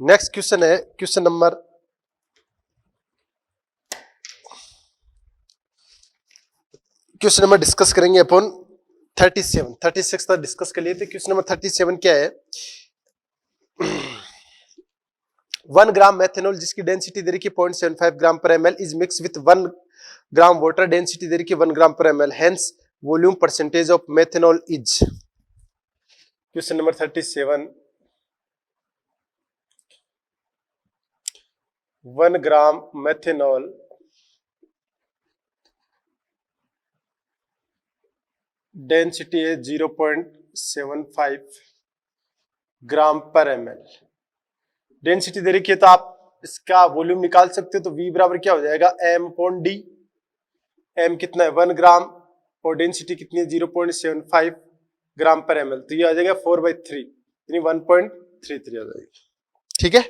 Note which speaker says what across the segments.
Speaker 1: Next question है question number discuss करेंगे अपन 36 तक डिस्कस कर लिए थे। क्वेश्चन नंबर 37 क्या है? 1 ग्राम मेथेनॉल जिसकी डेंसिटी दे रखी 0.75 gram per ml is mix with 1 gram water, density दे रखी 1 gram per ml, hence volume percentage of methanol is. Question number 37, 1 gram methanol density है 0.75 ग्राम पर ml। डेंसिटी दे रखी है तो आप इसका वॉल्यूम निकाल सकते हो। तो V बराबर क्या हो जाएगा, m/d। m कितना है 1 ग्राम और डेंसिटी कितनी है 0.75 ग्राम पर ml, तो ये आ जाएगा 4/3 यानी 1.33 आ जाएगी। ठीक है।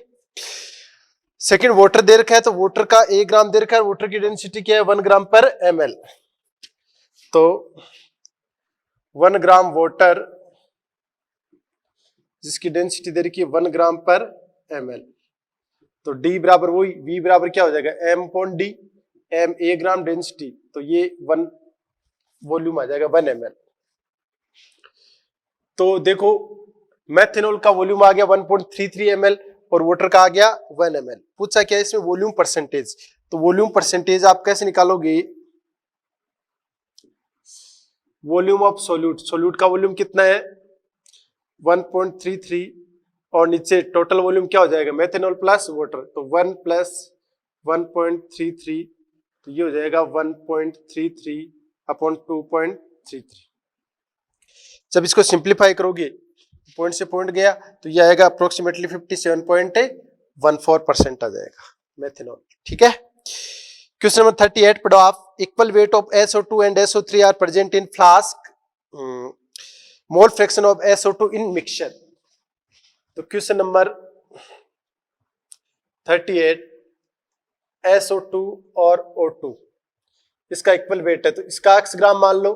Speaker 1: सेकंड वाटर दे रखा है तो वाटर का 1 ग्राम दे रखा है, वाटर की डेंसिटी क्या है 1 ग्राम पर ml। तो 1 ग्राम वाटर जिसकी डेंसिटी दे रखी है 1 ग्राम पर ml, तो D बराबर वही V बराबर क्या हो जाएगा m/d। m 1 ग्राम डेंसिटी तो ये 1 वॉल्यूम आ जाएगा 1 ml। तो देखो मेथेनॉल का वॉल्यूम आ गया 1.33 ml और वाटर का आ गया 1 ml। पूछा क्या इसमें वॉल्यूम परसेंटेज, तो वॉल्यूम परसेंटेज आप कैसे निकालोगे, वॉल्यूम ऑफ सोल्यूट, सोल्यूट का वॉल्यूम कितना है 1.33 और नीचे टोटल वॉल्यूम क्या हो जाएगा मेथेनॉल प्लस वाटर, तो 1 प्लस 1.33 तो ये हो जाएगा 1.33 अपॉन 2.33। जब इसको सिंप्लीफाई करोगे पॉइंट से पॉइंट गया तो ये आएगा अप्रोक्सीमेटली 57.14% आ जाएगा मेथेनॉल। ठीक है। क्वेश्चन नंबर 38 पढ़ो आप। Equal weight of SO2 and SO3 are present in flask, mole fraction of SO2 in mixture. तो क्वेश्चन नंबर 38 SO2 और O2 इसका इक्वल वेट है तो इसका x ग्राम मान लो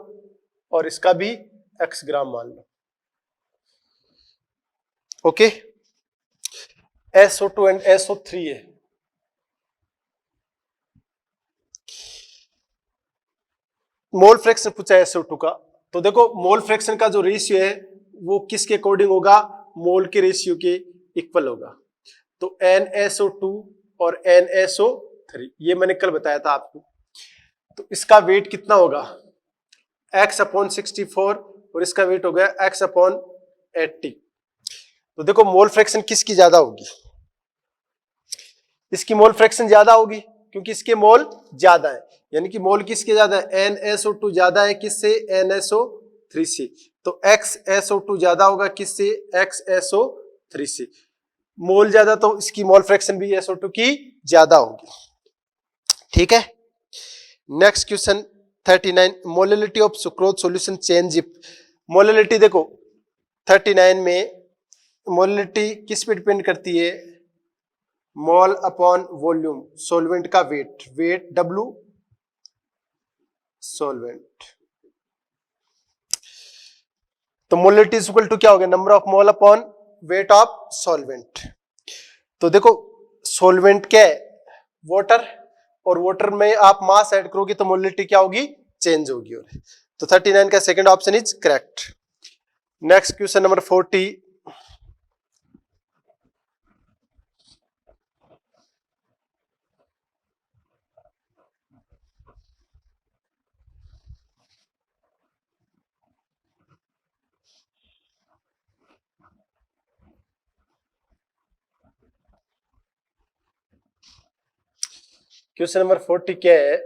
Speaker 1: और इसका भी x ग्राम मान लो। ओके। SO2 एंड SO3 है, मोल फ्रैक्शन पूछा है SO2 का, तो देखो मोल फ्रैक्शन का जो रेशियो है वो किसके अकॉर्डिंग होगा, मोल के रेशियो के इक्वल होगा। तो NSO2 और NSO3 ये मैंने कल बताया था आपको। तो इसका वेट कितना होगा x/64 और इसका वेट हो गया x/80। तो देखो मोल फ्रैक्शन किसकी ज्यादा होगी, इसकी मोल फ्रैक्शन ज्यादा होगी क्योंकि इसके मोल ज्यादा है, यानी कि मोल किसके ज्यादा है NSO2 ज्यादा है किससे NSO3 से, तो XSO2 ज्यादा होगा किससे XSO3 से। मोल ज्यादा तो इसकी मोल फ्रैक्शन भी SO2 की ज्यादा होगी। ठीक है। Next question 39, molality of sucrose solution change if. Molality देखो 39 में मोलैलिटी किस पे डिपेंड करती है, मोल अपॉन वॉल्यूम, सॉल्वेंट का वेट, वेट W सॉल्वेंट। तो मोलैलिटी इज इक्वल टू क्या हो गया, number of mole upon weight of solvent. तो देखो सॉल्वेंट क्या है वाटर, और वाटर में आप मास ऐड करोगे तो मोलैलिटी क्या होगी चेंज होगी। तो 39 का second option is correct. Next question number 40, question number 40 क्या है,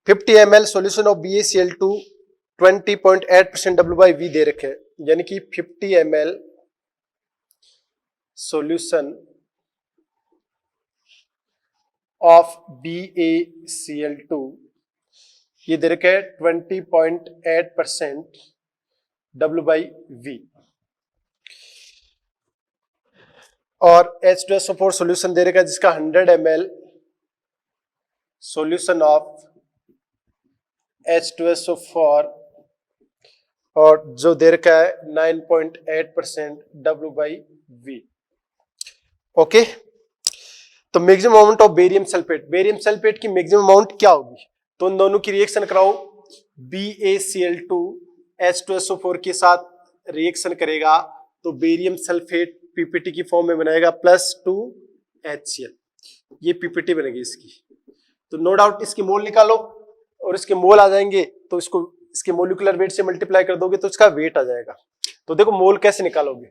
Speaker 1: 50 ml solution of BaCl2 20.8% W/V दे रखे हैं, यानी कि 50 ml सॉल्यूशन ऑफ BaCl2 ये दे रखे है 20.8% W/V, और H2SO4 सॉल्यूशन दे रखा है जिसका 100 ml सॉल्यूशन ऑफ H2SO4 और जो दे रखा है 9.8% W/V V। ओके, तो maximum amount of barium sulphate की मैक्सिमम अमाउंट क्या होगी? तो उन दोनों की रिएक्शन कराओ। BaCl2 H2SO4 के साथ रिएक्शन करेगा तो बेरियम सल्फेट पीपीटी की फॉर्म में बनाएगा +2HCl। ये पीपीटी बनेगी इसकी। तो नो डाउट इसके मोल निकालो और इसके मोल आ जाएंगे तो इसको इसके मोलिकुलर वेट से मल्टीप्लाई कर दोगे तो इसका वेट आ जाएगा। तो देखो मोल कैसे निकालोगे,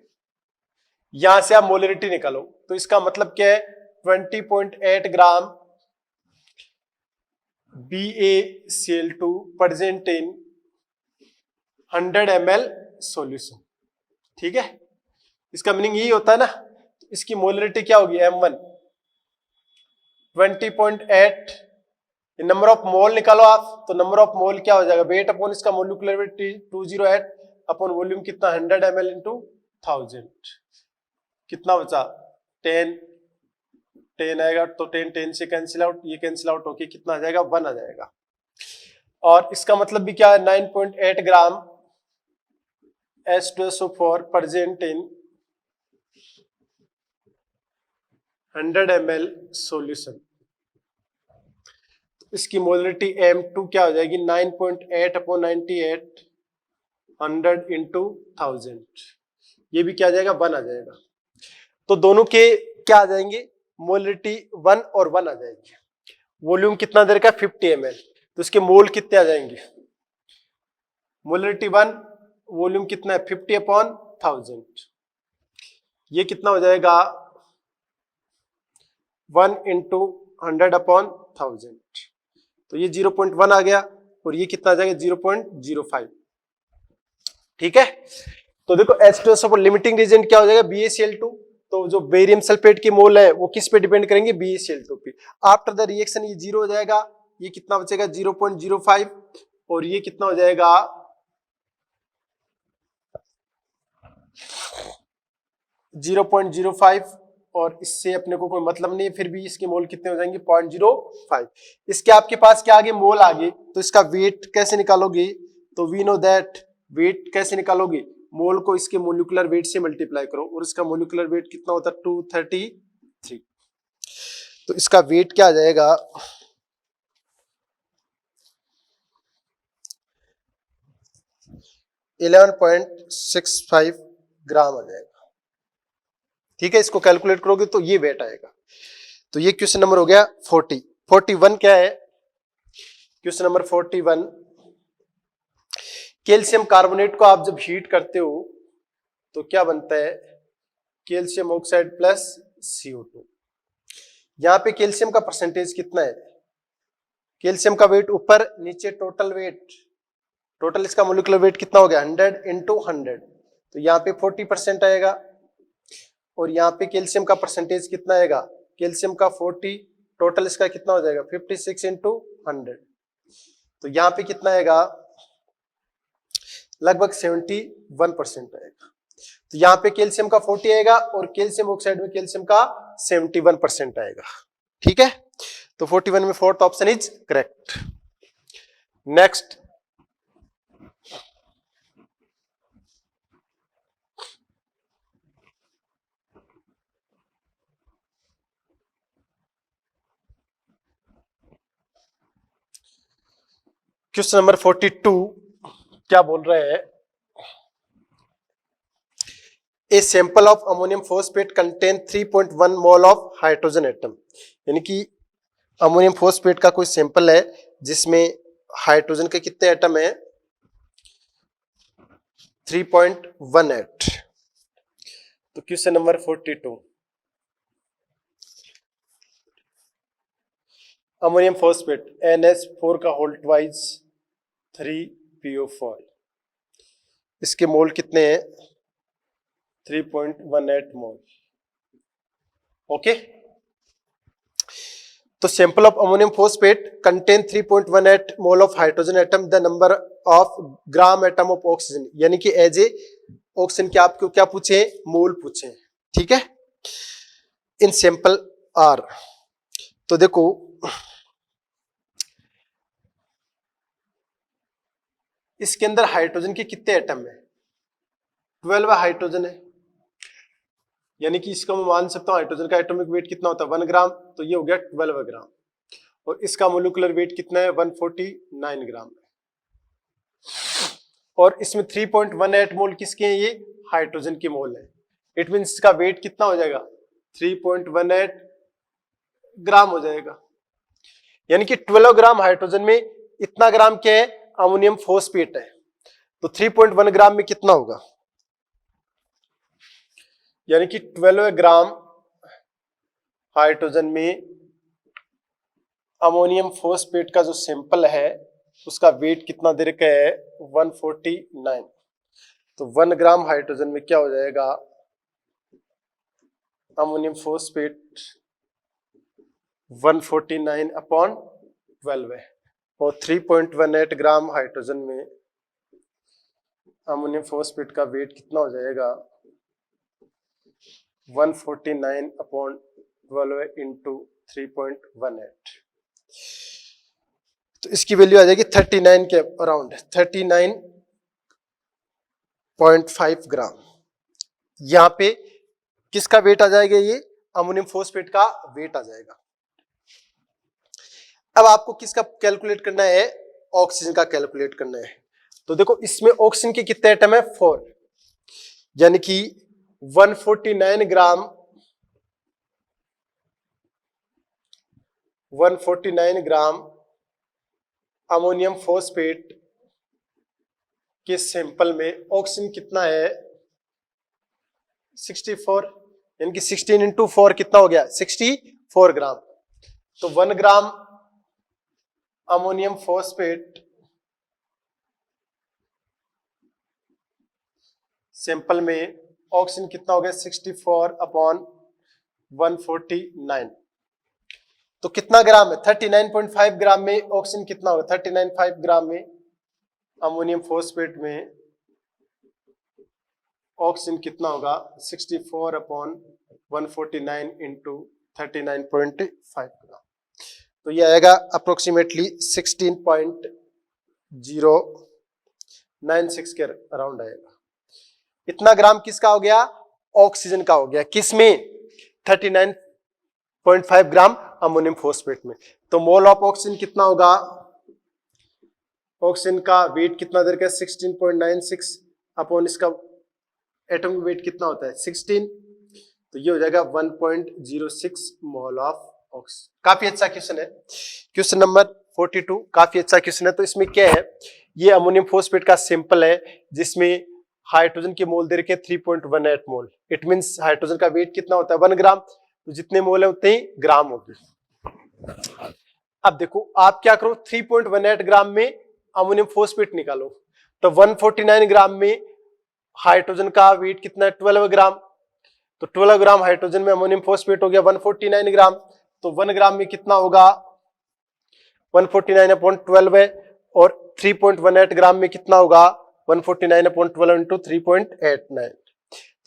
Speaker 1: यहां से आप मोलरिटी निकालो। तो इसका मतलब क्या है, 20.8 ग्राम BaCl2 present in 100 ml solution. ठीक है, इसका मीनिंग यही होता है ना। इसकी मोलरिटी क्या होगी, M1 20.8, नंबर ऑफ मोल निकालो आप। तो नंबर ऑफ मोल क्या हो जाएगा, वेट अपॉन इसका मोलिकुलर वेट 208 अपॉन वॉल्यूम कितना 100 ml इंटू 1000, कितना बचा 10 आएगा। तो 10 से कैंसिल आउट, ये कैंसिल आउट होके कितना आ जाएगा 1 आ जाएगा। और इसका मतलब भी क्या है, 9.8 ग्राम H2SO4 present in 100 ml solution. इसकी मोलरिटी M2 क्या हो जाएगी, 9.8 अपॉन 98 100 इंटू 1000, ये भी क्या आ जाएगा 1 आ जाएगा। तो दोनों के क्या आ जाएंगे, मोलरिटी 1 और 1 आ जाएगी। वॉल्यूम कितना दे रखा है 50 ml, तो इसके मोल कितने आ जाएंगे, मोलरिटी 1, वॉल्यूम कितना है 50 अपॉन 1000, ये कितना हो जाएगा 1 इंटू 100 अपॉन 1000, तो ये 0.1 आ गया और ये कितना आ जाएगा 0.05। ठीक है, तो देखो H2SO4 लिमिटिंग रीजन क्या हो जाएगा BaCl2। तो जो बेरियम सल्फेट के मोल है वो किस पे डिपेंड करेंगे, BaCl2 पे। आफ्टर द रिएक्शन ये 0 हो जाएगा, ये कितना बचेगा 0.05 और ये कितना हो जाएगा 0.05, और इससे अपने को कोई मतलब नहीं है, फिर भी इसके मोल कितने हो जाएंगे 0.05। इसके आपके पास क्या आगे मोल आगे, तो इसका वेट कैसे निकालोगे, तो वी नो दैट वेट कैसे निकालोगे, मोल को इसके मोलिकुलर वेट से मल्टीप्लाई करो और इसका मोलिकुलर वेट कितना होता है 233। तो इसका वेट क्या आ जाएगा 11.65 ग्राम आ जाएगा। ठीक है, इसको कैलकुलेट करोगे तो ये वेट आएगा। तो ये क्वेश्चन नंबर हो गया 40। 41 क्या है, क्वेश्चन नंबर 41, कैल्शियम कार्बोनेट को आप जब हीट करते हो तो क्या बनता है, कैल्शियम ऑक्साइड प्लस CO2। यहां पे कैल्शियम का परसेंटेज कितना है, कैल्शियम का वेट ऊपर नीचे टोटल वेट, टोटल इसका मोलिकुलर वेट कितना हो गया 100 इंटू 100, तो यहाँ पे 40% आएगा। और यहाँ पे कैल्शियम का परसेंटेज कितना आएगा, कैल्शियम का 40, टोटल इसका कितना हो जाएगा 56 इंटू 100, तो यहाँ पे कितना आएगा लगभग 71% आएगा। तो यहाँ पे कैल्शियम का 40 आएगा और कैल्शियम ऑक्साइड में कैल्शियम का 71% आएगा। ठीक है, तो 41 में fourth option is correct. Next, question number 42 क्या बोल रहे हैं, a sample of ammonium phosphate contain 3.1 mole of hydrogen atom. यानी कि अमोनियम फॉस्फेट का कोई सैंपल है जिसमें हाइड्रोजन के कितने एटम है 3.18। तो question number 42, ammonium phosphate NH4 का होल ट्वाइस 3PO4, इसके मोल कितने हैं 3.18 मोल। ओके, तो sample of ammonium phosphate contain 3.18 mole of hydrogen atom, the number of gram atom of oxygen, यानी कि एज ए ऑक्सीजन के आपको क्या पूछे मोल पूछे। ठीक है, इन सैंपल आर, तो देखो इसके अंदर हाइड्रोजन के कितने एटम है 12 हाइड्रोजन है। यानी कि इसका मैं मान सकता हूँ हाइड्रोजन का एटॉमिक वेट कितना होता है 1 ग्राम, तो ये हो गया 12 ग्राम, और इसका मोलिकुलर वेट कितना है 149 ग्राम है। और इसमें 3.18 मोल किसके हैं, ये हाइड्रोजन के मोल है। इट मींस इसका वेट कितना हो जाएगा 3.18 ग्राम हो जाएगा। यानी कि 12 ग्राम हाइड्रोजन में इतना ग्राम क्या है, अमोनियम फॉस्फेट है, तो 3.1 ग्राम में कितना होगा, यानी कि 12 ग्राम हाइड्रोजन में अमोनियम फॉस्फेट का जो सैंपल है उसका वेट कितना दे रखा है 149, तो 1 ग्राम हाइड्रोजन में क्या हो जाएगा, अमोनियम फॉस्फेट 149 अपॉन 12 है, और 3.18 ग्राम हाइड्रोजन में अमोनियम फॉस्फेट का वेट कितना हो जाएगा 149 अपॉन 12 इंटू 3.18, तो इसकी वैल्यू आ जाएगी 39 के अराउंड, 39.5 ग्राम। यहां पे किसका वेट आ जाएगा, ये अमोनियम फॉस्फेट का वेट आ जाएगा। अब आपको किसका कैलकुलेट करना है, ऑक्सीजन का कैलकुलेट करना है। तो देखो इसमें ऑक्सीजन के कितने एटम है 4, यानी कि 149 ग्राम अमोनियम फॉस्फेट के सैंपल में ऑक्सीजन कितना है 64, यानी कि 16 इंटू 4 कितना हो गया 64 ग्राम। तो 1 ग्राम अमोनियम फॉस्फेट सैंपल में ऑक्सीजन कितना हो गया 64 अपॉन 149, तो कितना ग्राम है 39.5 ग्राम में ऑक्सीजन कितना होगा 39.5 ग्राम में अमोनियम फॉस्फेट में ऑक्सीजन कितना होगा 64 अपॉन 149 इंटू 39.5 ग्राम, तो ये आएगा अप्रोक्सीमेटली 16.096 के अराउंड आएगा। इतना ग्राम किसका हो गया, ऑक्सीजन का हो गया, किसमें 39.5 ग्राम अमोनियम फॉस्फेट में। तो मोल ऑफ ऑक्सीजन कितना होगा, ऑक्सीजन का वेट कितना देर का 16.96 अपॉन इसका एटॉमिक वेट कितना होता है 16, तो ये हो जाएगा 1.06 मोल ऑफ ऑक्सीजन। काफी अच्छा क्वेश्चन है, क्वेश्चन नंबर 42 काफी अच्छा क्वेश्चन है। तो इसमें क्या है, ये अमोनियम फॉस्फेट का सैंपल है जिसमें हाइड्रोजन के मोल दे रखे 3.18 मोल, इट मींस हाइड्रोजन का वेट कितना होता है 1 ग्राम, तो जितने मोल है उतने ही ग्राम होंगे। अब देखो आप क्या करो 3.18 ग्राम में अमोनियम फॉस्फेट निकालो, तो 149 ग्राम में हाइड्रोजन का वेट कितना है 12 ग्राम, तो 12 ग्राम हाइड्रोजन में अमोनियम फॉस्फेट हो गया 149 ग्राम, तो 1 ग्राम में कितना होगा 149 अपॉन 12 है, और 3.18 ग्राम में कितना होगा 149 अपॉन 12 इंटू 3.89,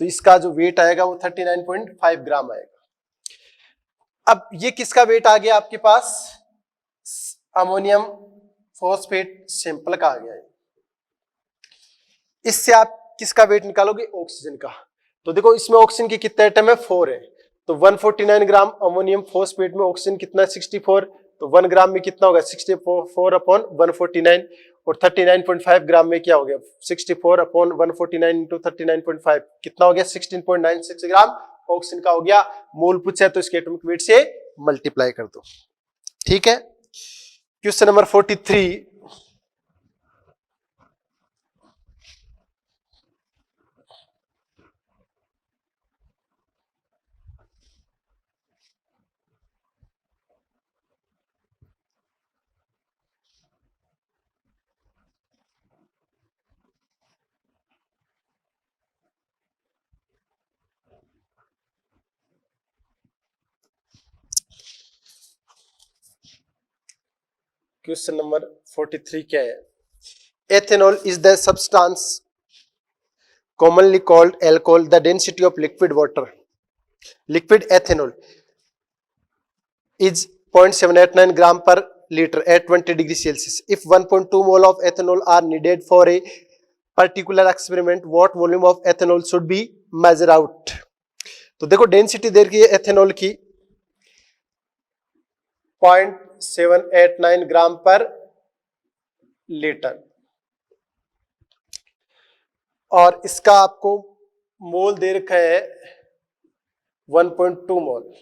Speaker 1: तो इसका जो वेट आएगा वो 39.5 ग्राम आएगा। अब ये किसका वेट आ गया आपके पास, अमोनियम फॉस्फेट सैंपल का आ गया है। इससे आप किसका वेट निकालोगे, ऑक्सीजन का। तो देखो इसमें ऑक्सीजन के कितने एटम है 4 है, तो 149 ग्राम अमोनियम फॉस्फेट में ऑक्सीजन कितना है 64, तो 1 ग्राम में कितना होगा 64 अपॉन 149, और 39.5 ग्राम में क्या हो गया 64 अपॉन 149 इंटू 39.5 कितना हो गया 16.96 ग्राम ऑक्सीजन का हो गया। मोल पूछा है तो इसके एटॉमिक वेट से मल्टीप्लाई कर दो, ठीक है। क्वेश्चन नंबर 43, क्वेश्चन नंबर 43 क्या है, ethanol is the substance commonly called alcohol. The density of liquid ethanol is 0.789 gram per liter at 20 degrees Celsius. If 1.2 mole of ethanol are needed for a particular experiment, what volume of ethanol should be measured out? तो देखो density दे रखी है ethanol की 0.789 ग्राम पर litre, और इसका आपको मोल दे रखा है 1.2 मोल,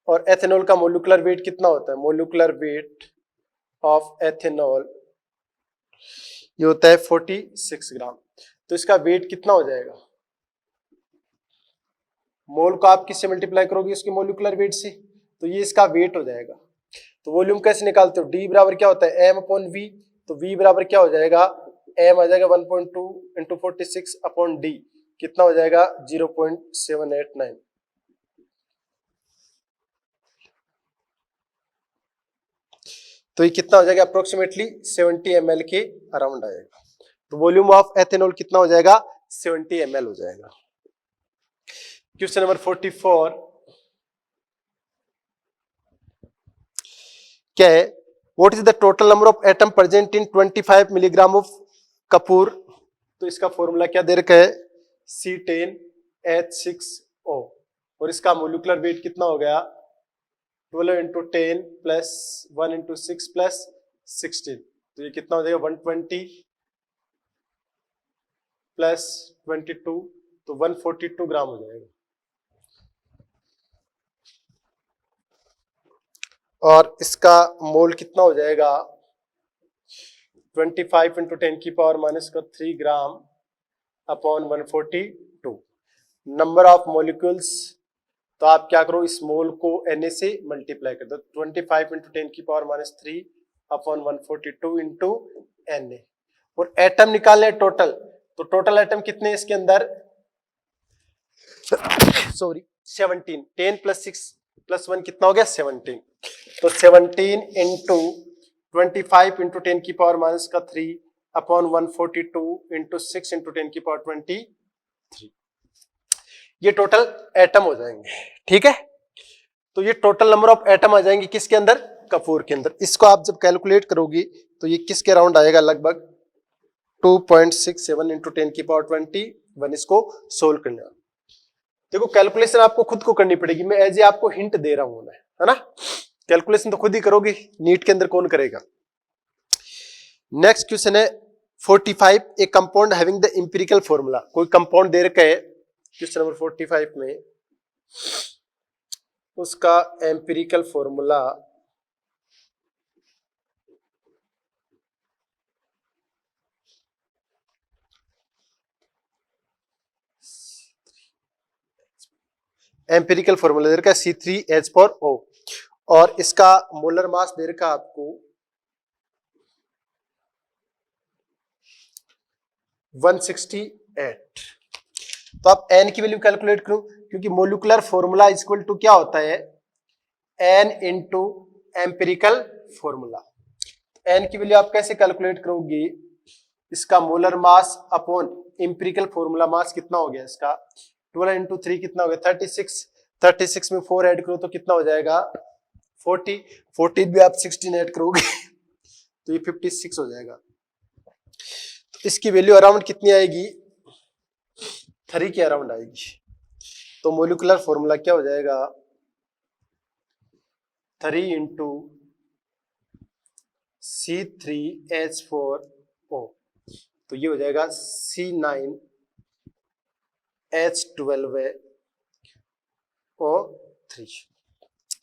Speaker 1: और एथेनॉल का मोलिकुलर वेट कितना होता है? मोलिकुलर वेट ऑफ एथेनॉल ये होता है 46 ग्राम। तो इसका वेट कितना हो जाएगा? मोल को आप किससे मल्टीप्लाई करोगे? इसके मोलिकुलर वेट से, तो ये इसका वेट हो जाएगा। तो वॉल्यूम कैसे निकालते हो? डी बराबर क्या होता है? M upon V. तो वी बराबर क्या हो जाएगा? एम आ जाएगा 1.2 इंटू 46 अपॉन डी, कितना हो जाएगा? 0.789। तो ये कितना हो जाएगा? अप्रोक्सीमेटली 70 ml के अराउंड आएगा। तो वॉल्यूम ऑफ एथेनॉल कितना हो जाएगा? 70 ml हो जाएगा। क्वेश्चन नंबर 44 क्या है? What is the total number of atom present in 25 milligram of Kapoor? तो इसका फॉर्मूला क्या दे रखा है? C10H6O, और इसका मोलिकुलर वेट कितना हो गया? 12 इंटू 10 प्लस 1 इंटू 6 प्लस 16, तो ये कितना हो जाएगा? 120 प्लस 22, तो 142 ग्राम हो जाएगा। और इसका मोल कितना हो जाएगा? 25 इंटू 10 की पावर माइनस का 3 ग्राम अपॉन 142। नंबर ऑफ मॉलिक्यूल्स, तो आप क्या करो? इस मोल को Na से मल्टीप्लाई कर दो। 25 इंटू 10 की power minus 3 upon 142 into Na। और एटम निकालने टोटल, तो टोटल एटम कितने हैं इसके अंदर? सॉरी 17। 10 प्लस 6 प्लस 1 कितना हो गया? 17। तो 17 इंटू 25 इंटू 10 की पावर माइनस का 3 अपॉन 142 इंटू 6 इंटू 10 की पावर 23, ये टोटल एटम हो जाएंगे। ठीक है, तो ये टोटल नंबर ऑफ एटम आ जाएंगे किसके अंदर? कपूर के अंदर। इसको आप जब कैलकुलेट करोगी तो ये किसके अराउंड आएगा? लगभग 2.67 इंटू 10 की पावर 21। इसको सोल्व करना, देखो कैलकुलेशन आपको खुद को करनी पड़ेगी, मैं एज ए आपको हिंट दे रहा हूं, है ना? कैलकुलेशन तो खुद ही करोगे, नीट के अंदर कौन करेगा? नेक्स्ट क्वेश्चन है 45, ए compound having the empirical formula. कोई कंपाउंड दे रखा है क्वेश्चन नंबर 45 में, उसका एम्पिरिकल फॉर्मूला एम्पिरिकल फॉर्मूला दे रखा है C3H4O, और इसका मोलर मास दे रखा आपको 168। तो आप n की वैल्यू कैलकुलेट करो, क्योंकि मोलिकुलर फॉर्मूला इक्वल टू क्या होता है? n into empirical formula. n की वैल्यू आप कैसे कैलकुलेट करोगे? इसका molar mass upon empirical formula mass कितना हो गया इसका? 12 इंटू 3 कितना हो गया? 36। 36 में 4 ऐड करो तो कितना हो जाएगा? 40। 40 भी आप 16 ऐड करोगे तो ये 56 हो जाएगा। तो इसकी वैल्यू अराउंड कितनी आएगी? 3 के अराउंड आएगी। तो मोलिकुलर फॉर्मूला क्या हो जाएगा? 3 इंटू C3H4O, तो ये हो जाएगा C9H12O3।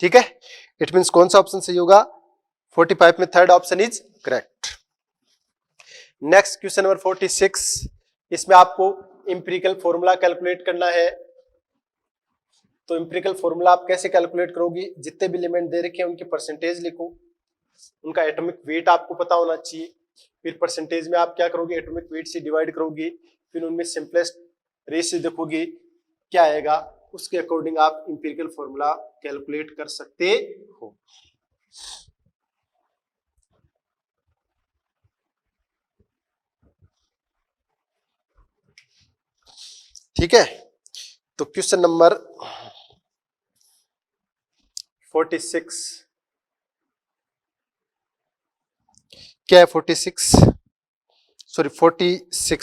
Speaker 1: ठीक है, इट मींस कौन सा ऑप्शन सही होगा? 45 में third option is correct. Next question number 46, इसमें आपको एम्पिरिकल फॉर्मूला कैलकुलेट करना है। तो एम्पिरिकल फॉर्मूला आप कैसे कैलकुलेट करोगी? जितने भी एलिमेंट दे रखे हैं उनकी परसेंटेज लिखो, उनका एटॉमिक वेट आपको पता होना चाहिए, फिर परसेंटेज में आप क्या करोगे? एटॉमिक वेट से डिवाइड करोगे, फिर उनमें सिंपलेस्ट रेशियो देखोगे क्या आएगा, उसके अकॉर्डिंग आप एम्पिरिकल फॉर्मूला कैलकुलेट कर सकते हो। ठीक है, तो क्वेश्चन नंबर 46 क्या है? 46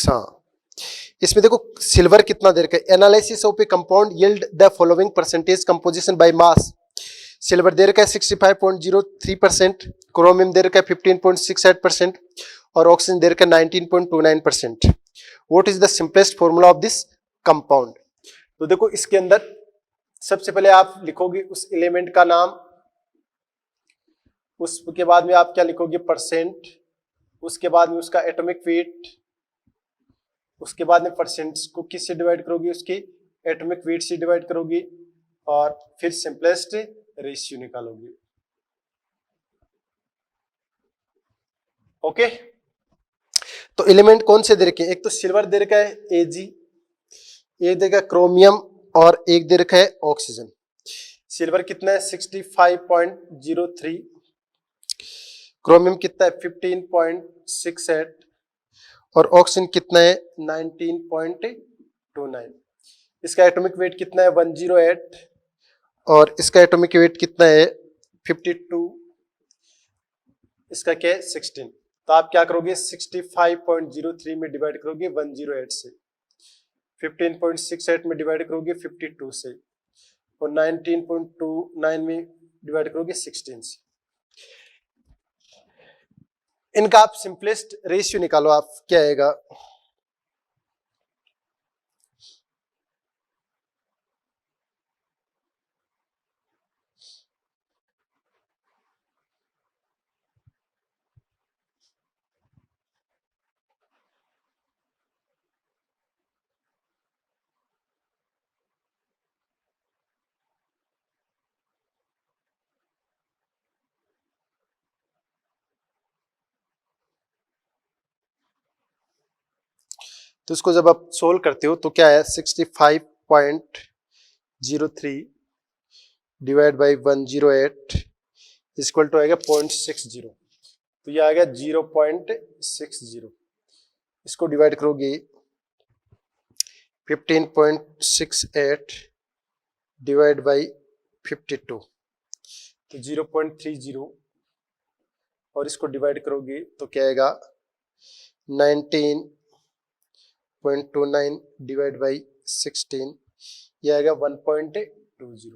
Speaker 1: हाँ, इसमें देखो सिल्वर कितना दे रखा है, analysis of a compound yield the following percentage composition by mass. Silver दे रखा है 65.03%, क्रोमियम दे रखा है 15.68% और ऑक्सीजन दे रखा है 19.29%। What is the simplest formula of this compound? तो देखो इसके अंदर सबसे पहले आप लिखोगे उस एलिमेंट का नाम, उसके बाद में आप क्या लिखोगे, परसेंट, उसके बाद में उसका एटॉमिक वेट, उसके बाद में परसेंट को किससे डिवाइड करोगे, उसके एटॉमिक वेट से डिवाइड करोगे और फिर सिंपलेस्ट रेशियो निकालोगे। ओके, तो एलिमेंट कौन से दे रखे हैं? एक तो सिल्वर दे रखा है Ag, एक दे रखा है क्रोमियम और एक दे रखा है ऑक्सीजन। सिल्वर कितना है 65.03, क्रोमियम कितना है 15.68 और ऑक्सीजन कितना है 19.29। इसका एटॉमिक वेट कितना है 108 और इसका एटॉमिक वेट कितना है 52, इसका क्या है 16। तो आप क्या करोगे 65.03 में डिवाइड करोगे 108 से, 15.68 में डिवाइड करोगे 52 से और 19.29 में डिवाइड करोगे 16 से। इनका आप सिंपलेस्ट रेशियो निकालो, आप क्या आएगा, तो इसको जब आप सोल्व करते हो तो क्या है 65.03 डिवाइड बाई 108 इक्वल टू आएगा 0.60, तो ये आएगा 0.60। इसको डिवाइड करोगे 15.68 डिवाइड बाई 52 तो 0.30 और इसको डिवाइड करोगे तो क्या आएगा 19.29 डिवाइड बाई 16, ये आएगा 1.20।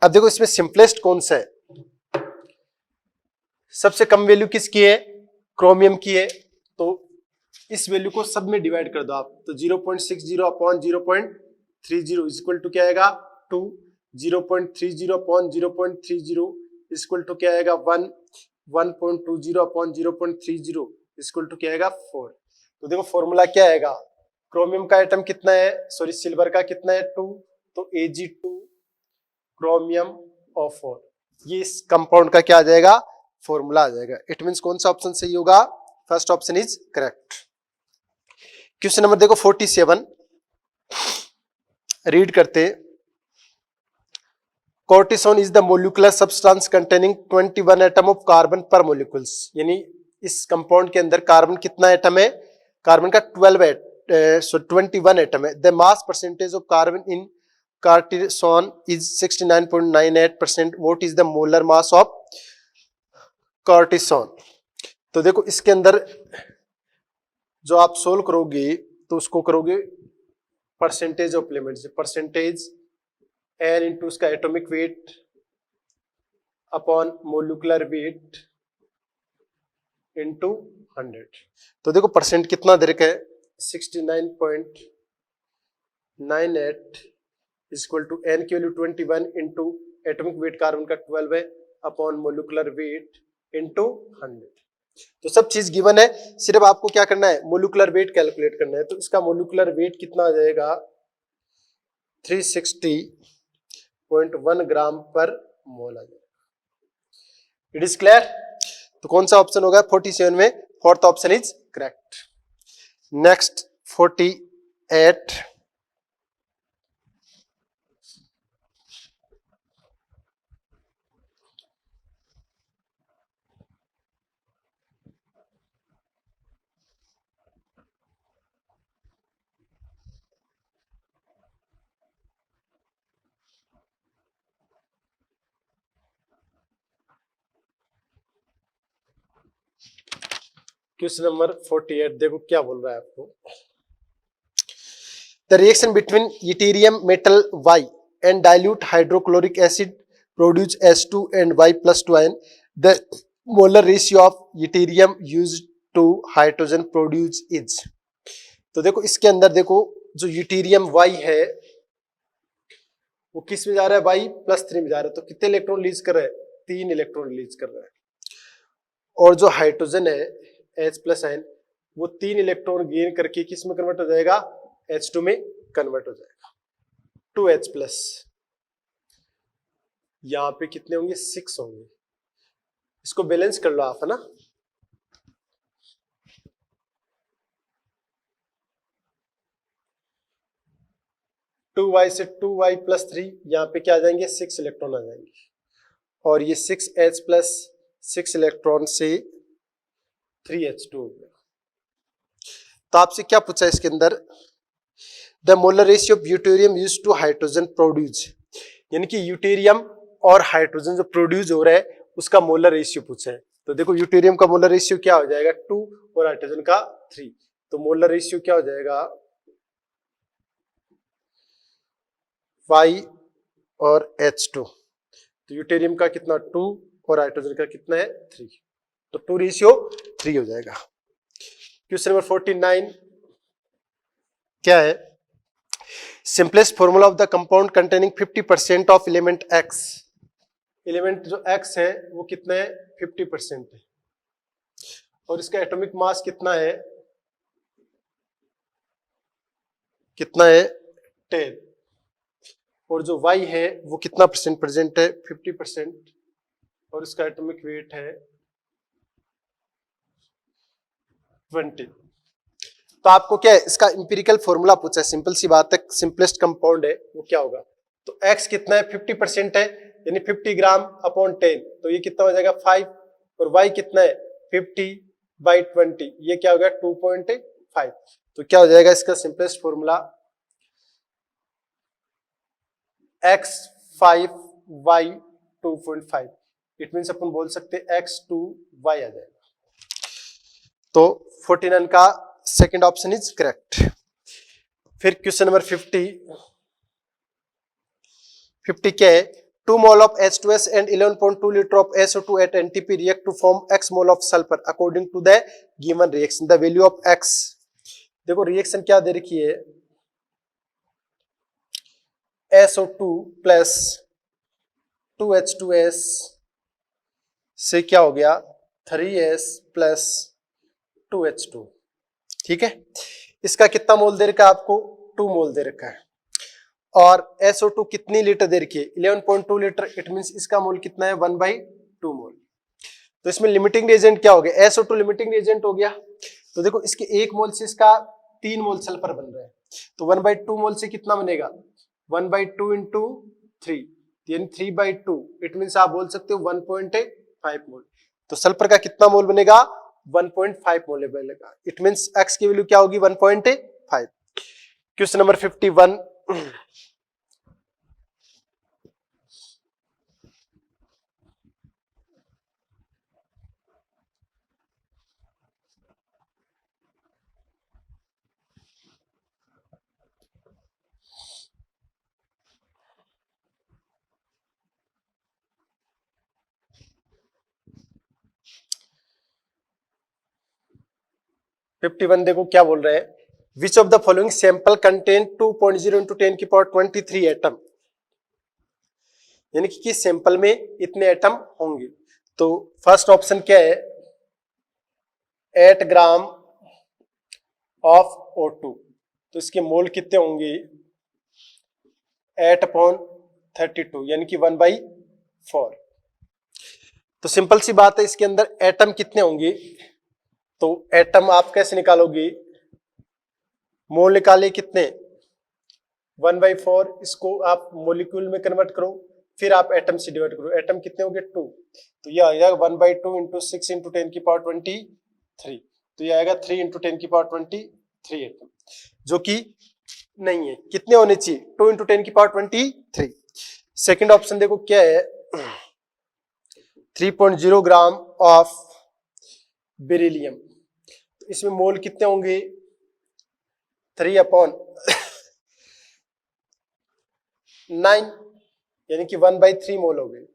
Speaker 1: अब देखो इसमें सिंपलेस्ट कौन सा है, सबसे कम वैल्यू किसकी है, क्रोमियम की है, तो इस वैल्यू को सब में डिवाइड कर दो आप, तो 0.60 अपॉन 0.30 इक्वल टू क्या आएगा 2, 0.30 अपॉन 0.30 इक्वल टू क्या आएगा 1, 1.20 अपॉन 0.30 इक्वल टू क्या आएगा 4। तो देखो फॉर्मूला क्या आएगा, क्रोमियम का एटम कितना है, सॉरी सिल्वर का कितना है 2, तो Ag2 क्रोमियम और 4, ये इस कंपाउंड का क्या आ जाएगा, फॉर्मूला आ जाएगा। इट मींस कौन सा ऑप्शन सही होगा, first option is correct. Question number देखो 47 रीड करते, cortisone is the molecular substance containing 21 atom of carbon पर मोलिकुल्स, यानी इस कंपाउंड के अंदर कार्बन कितना एटम है, कार्बन का 21 एटम है। The mass percentage of carbon in cortisone is 69.98%। What is the molar mass of cortisone? तो देखो इसके अंदर जो आप सोल्व करोगे तो उसको करोगे परसेंटेज ऑफ एलिमेंट से, परसेंटेज एन इंटू उसका atomic weight upon molecular weight into 100। तो देखो परसेंट कितना दे रखा है 69.98 इक्वल टू एन की value 21 into atomic weight carbon का 12 है अपॉन मोलिकुलर वेट इंटू 100। तो सब चीज गिवन है, सिर्फ आपको क्या करना है मोलिकुलर वेट कैलकुलेट करना है। तो इसका मोलिकुलर वेट कितना आ जाएगा 360.1 ग्राम पर मोल आ जाएगा। It is clear? तो कौन सा ऑप्शन होगा 47 में, fourth option is correct. Next 48 question number 48 देखो क्या बोल रहा है आपको, the reaction between yttrium metal Y and dilute hydrochloric acid produce H2 and Y plus 2 ion. The molar ratio of deuterium used to hydrogen produce is. तो देखो इसके अंदर देखो जो यूटेरियम Y है वो किस में जा रहा है, Y+3 में जा रहा है, तो कितने इलेक्ट्रॉन रिलीज कर रहा है, 3 इलेक्ट्रॉन रिलीज कर रहा है। और जो हाइड्रोजन है H+ आयन वो 3 इलेक्ट्रॉन गेन करके किस में कन्वर्ट हो जाएगा, H2 में कन्वर्ट हो जाएगा, 2H+। यहां पे कितने होंगे, 6 होंगे। इसको बैलेंस कर लो आप, है ना। टू वाई से 2Y+3 यहाँ पे क्या आ जाएंगे, 6 इलेक्ट्रॉन आ जाएंगे। और ये 6H+ 6 इलेक्ट्रॉन से 3H2 हो गया। तो आपसे क्या पूछा इसके अंदर, the molar ratio of yttrium used to hydrogen produce, यानी कि यूटेरियम और हाइड्रोजन जो प्रोड्यूस हो रहा है उसका मोलर रेशियो पूछा है। तो देखो यूटेरियम का मोलर रेशियो क्या हो जाएगा, 2 और हाइड्रोजन का 3, तो मोलर रेशियो क्या हो जाएगा, Y और H2। तो यूटेरियम का कितना 2 और हाइड्रोजन का कितना है 3, तो 2:3 हो जाएगा। क्वेश्चन नंबर 49 क्या है, simplest formula of the compound containing 50% of element X। Element जो X है वो कितना है, 50% है, और इसका एटॉमिक मास कितना है 10, और जो Y है वो कितना परसेंट प्रेजेंट है, 50%, और इसका एटॉमिक वेट है 20। तो आपको क्या है, इसका इंपिरिकल फॉर्मूला पूछा है, सिंपल सी बात है, सिंपलेस्ट कंपाउंड है वो क्या होगा, तो X कितना है 50% है, यानी 50 ग्राम अपॉन 10, तो ये कितना हो जाएगा 5, और Y कितना है 50/20, ये क्या हो गया 2.5। तो क्या हो जाएगा इसका simplest formula, X 5 Y 2.5, it means अपन बोल सकते हैं X 2 Y आ जाएगा। तो 49 का सेकंड ऑप्शन इज करेक्ट। फिर क्वेश्चन नंबर 50 क्या है, 2 mole of H2S and 11.2 liter of SO2 at NTP react to form X mole of sulfur according to the given reaction, the value of X। देखो reaction क्या दे रखी है, SO2 plus 2H2S से क्या हो गया 3S प्लस 2H2, ठीक है। इसका कितना मोल दे रखा है आपको, 2 मोल दे रखा है, और SO2 कितनी लीटर दे रखी है 11.2 लीटर, इट मींस इसका मोल कितना है 1/2 मोल। तो इसमें लिमिटिंग रिएजेंट क्या हो गया, SO2 लिमिटिंग रिएजेंट हो गया। तो देखो इसके 1 मोल से इसका 3 मोल सल्फर बन रहा है, तो 1/2 मोल से कितना बनेगा 1/2 इंटू 3, यानी 3/2, इट मींस आप बोल सकते हो 1.5 मोल। तो सल्फर का कितना मोल बनेगा 1.5 मोल बनेगा, इट मींस X की वैल्यू क्या होगी 1.5। क्वेश्चन नंबर 51 51 देखो क्या बोल रहे हैं, which of the following sample contain 2.0 into 10 की पावर 23 एटम, यानी कि किस सैंपल में इतने एटम होंगे। तो फर्स्ट ऑप्शन क्या है 8 ग्राम ऑफ O2, तो इसके मोल कितने होंगे 8/32, यानी कि 1/4। तो सिंपल सी बात है, इसके अंदर एटम कितने होंगे, तो एटम आप कैसे निकालोगे, मोल निकाले कितने 1/4, इसको आप मोलिक्यूल में कन्वर्ट करो, फिर आप एटम से डिवाइड करो, एटम कितने होंगे 2, तो ये आएगा 1/2 इंटू 6 इंटू 10 की पावर 23, तो ये आएगा 3 इंटू 10 की पावर 23 एटम, जो कि नहीं है। कितने होने चाहिए 2 इंटू 10 की पावर 23। सेकेंड ऑप्शन देखो क्या है 3.0 ग्राम ऑफ बेरिलियम, इसमें मोल कितने होंगे 3/3 9, यानी कि 1/3 मोल हो गए।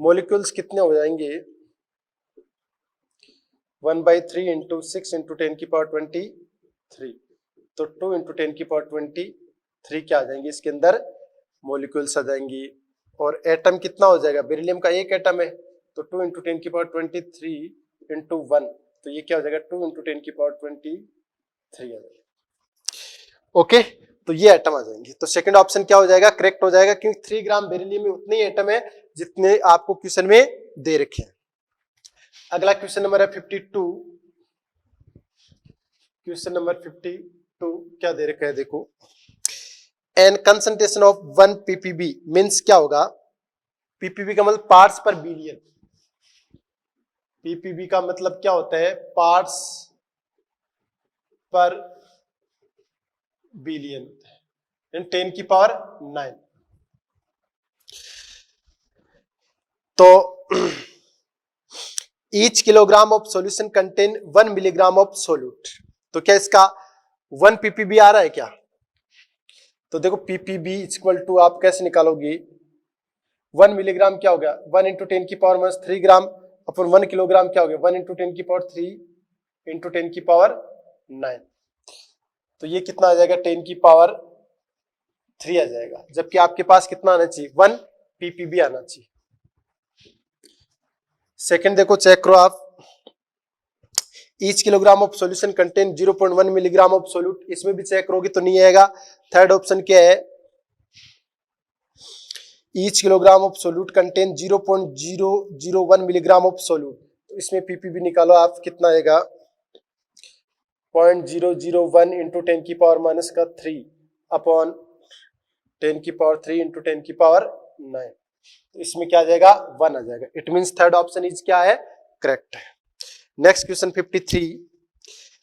Speaker 1: मोलिक्यूल्स कितने हो जाएंगे? 1/3 इंटू 6 इंटू 10⁻23, तो 2 इंटू 10⁻23 क्या आ जाएंगे इसके अंदर? मोलिक्यूल्स आ जाएंगी। और एटम कितना हो जाएगा? बेरिलियम का एक एटम है, तो 2 इंटू 10⁻23 इंटू 1, तो ये क्या हो जाएगा? 2 इंटू 10⁻23 आ जाएगा। ओके, तो ये एटम आ जाएंगे। तो सेकंड ऑप्शन क्या हो जाएगा? करेक्ट हो जाएगा, क्योंकि 3 ग्राम बेरिलियम में उतने ही एटम है जितने आपको क्वेश्चन में दे रखे हैं। अगला क्वेश्चन नंबर है 52। क्वेश्चन नंबर 52 क्या दे रखा है देखो। An concentration of 1 ppb means क्या होगा? पीपीबी का मतलब पार्ट्स पर बिलियन। पीपीबी का मतलब क्या होता है? पार्ट्स पर बिलियन, 10⁹9। तो each kilogram of solution contain 1 milligram of solute. तो क्या इसका 1 ppb आ रहा है क्या? तो देखो ppb इक्वल टू आप कैसे निकालोगे? 1 मिलीग्राम क्या हो गया? 1 इंटू 10⁻³ ग्राम अपन 1 किलोग्राम क्या हो गया? 1 इंटू 10⁻³ इंटू 10⁻9, तो ये कितना आ जाएगा? 10⁻3 आ जाएगा। जबकि आपके पास कितना आना चाहिए? 1 ppb आना चाहिए। सेकंड देखो, चेक करो आप। Each kilogram of solution contain 0.1 milligram of solute, इसमें भी चेक करोगे तो नहीं आएगा। थर्ड ऑप्शन क्या है? Each kilogram of solute contain 0.001 milligram of solute, तो इसमें पीपीबी निकालो आप, कितना आएगा? 0.001 इंटू 10⁻³ अपॉन 10⁻³ इंटू 10⁻9, तो इसमें क्या आ जाएगा? 1 आ जाएगा। It means third option is क्या है? करेक्ट है। Next question 53।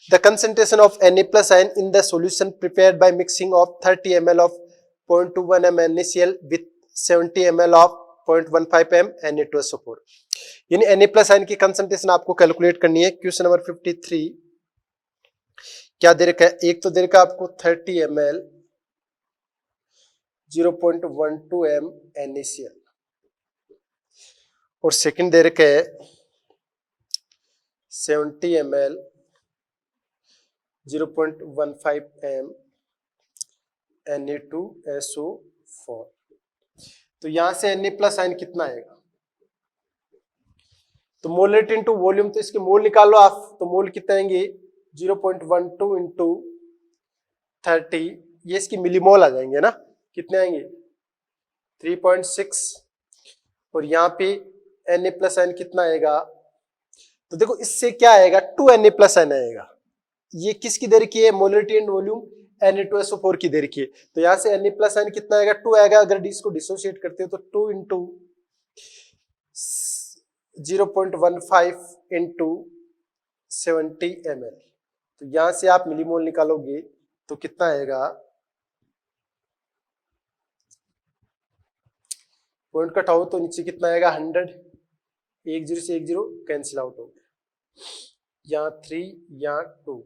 Speaker 1: The concentration of Na+ ion in the solution prepared by mixing of 30 ml of 0.21 m NaCl with 70 ml of 0.15 m Na2SO4, यानी Na+ ion की concentration आपको calculate करनी है। Question number 53 क्या दे रखा है? एक तो दे रखा है आपको 30 ml 0.12 m NaCl, और सेकंड दे रखा है 70 ml 0.15 m Na2SO4। तो यहां से Na+ आयन कितना आएगा? तो मोलरिटी इंटू वॉल्यूम, तो इसके मोल निकाल लो आप। तो मोल कितने आएंगे? 0.12 इंटू 30, ये इसकी मिलीमोल आ जाएंगे ना। कितने आएंगे? 3.6। और यहाँ पे Na+ आयन कितना आएगा? तो देखो इससे क्या आएगा? 2 Na+ आयन आएगा। ये किसकी दे रखी है? मोलरिटी एंड वॉल्यूम Na2SO4 की दे रखी है। तो यहां से Na+ आयन कितना आएगा? 2 आएगा। अगर इसको डिसोसिएट करते हो तो 2 इंटू 0.15 इंटू 70 ml, तो यहां से आप मिलीमोल निकालोगे तो कितना आएगा? पॉइंट कट हो तो नीचे कितना आएगा? 100। 10 से 10 कैंसिल आउट हो गया, यहाँ 3 यहाँ 2